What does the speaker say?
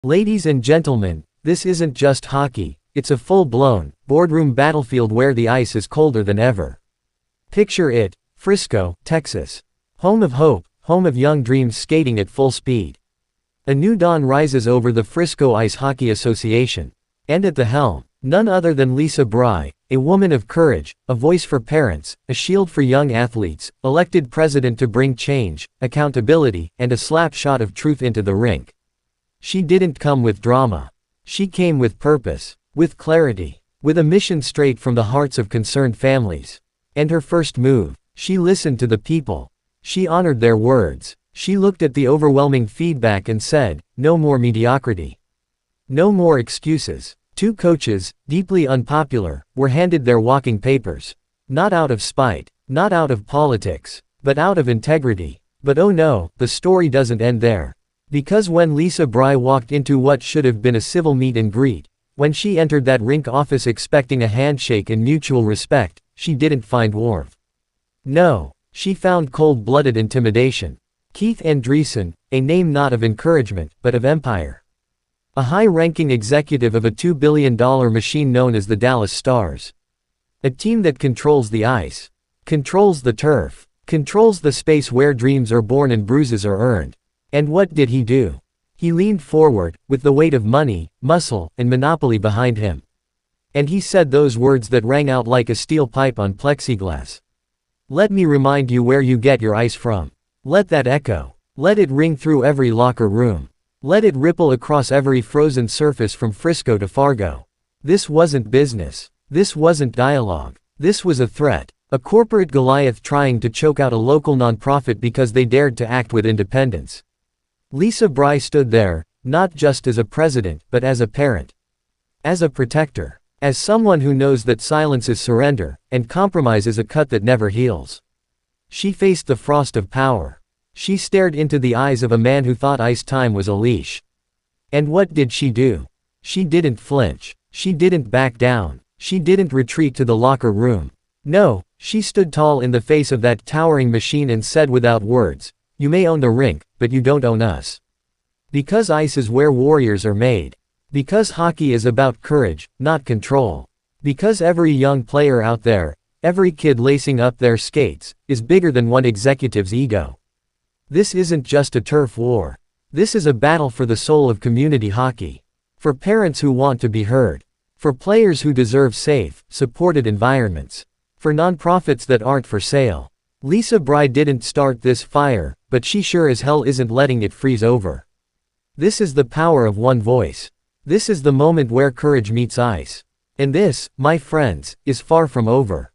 Ladies and gentlemen, this isn't just hockey, it's a full-blown, boardroom battlefield where the ice is colder than ever. Picture it, Frisco, Texas. Home of hope, home of young dreams skating at full speed. A new dawn rises over the Frisco Ice Hockey Association. And at the helm, none other than Lisa Bry, a woman of courage, a voice for parents, a shield for young athletes, elected president to bring change, accountability, and a slap shot of truth into the rink. She didn't come with drama. She came with purpose, with clarity, with a mission straight from the hearts of concerned families. And her first move, she listened to the people. She honored their words. She looked at the overwhelming feedback and said, no more mediocrity. No more excuses. Two coaches, deeply unpopular, were handed their walking papers. Not out of spite, not out of politics, but out of integrity. But oh no, the story doesn't end there. Because when Lisa Bry walked into what should have been a civil meet and greet, when she entered that rink office expecting a handshake and mutual respect, she didn't find warmth. No, she found cold-blooded intimidation. Keith Andresen, a name not of encouragement, but of empire. A high-ranking executive of a $2 billion machine known as the Dallas Stars. A team that controls the ice, controls the turf, controls the space where dreams are born and bruises are earned. And what did he do? He leaned forward, with the weight of money, muscle, and monopoly behind him. And he said those words that rang out like a steel pipe on plexiglass. Let me remind you where you get your ice from. Let that echo. Let it ring through every locker room. Let it ripple across every frozen surface from Frisco to Fargo. This wasn't business. This wasn't dialogue. This was a threat. A corporate Goliath trying to choke out a local nonprofit because they dared to act with independence. Lisa Bry stood there, not just as a president, but as a parent. As a protector. As someone who knows that silence is surrender, and compromise is a cut that never heals. She faced the frost of power. She stared into the eyes of a man who thought ice time was a leash. And what did she do? She didn't flinch. She didn't back down. She didn't retreat to the locker room. No, she stood tall in the face of that towering machine and said without words, you may own the rink, but you don't own us. Because ice is where warriors are made. Because hockey is about courage, not control. Because every young player out there, every kid lacing up their skates, is bigger than one executive's ego. This isn't just a turf war. This is a battle for the soul of community hockey. For parents who want to be heard. For players who deserve safe, supported environments. For nonprofits that aren't for sale. Lisa Bry didn't start this fire, but she sure as hell isn't letting it freeze over. This is the power of one voice. This is the moment where courage meets ice. And this, my friends, is far from over.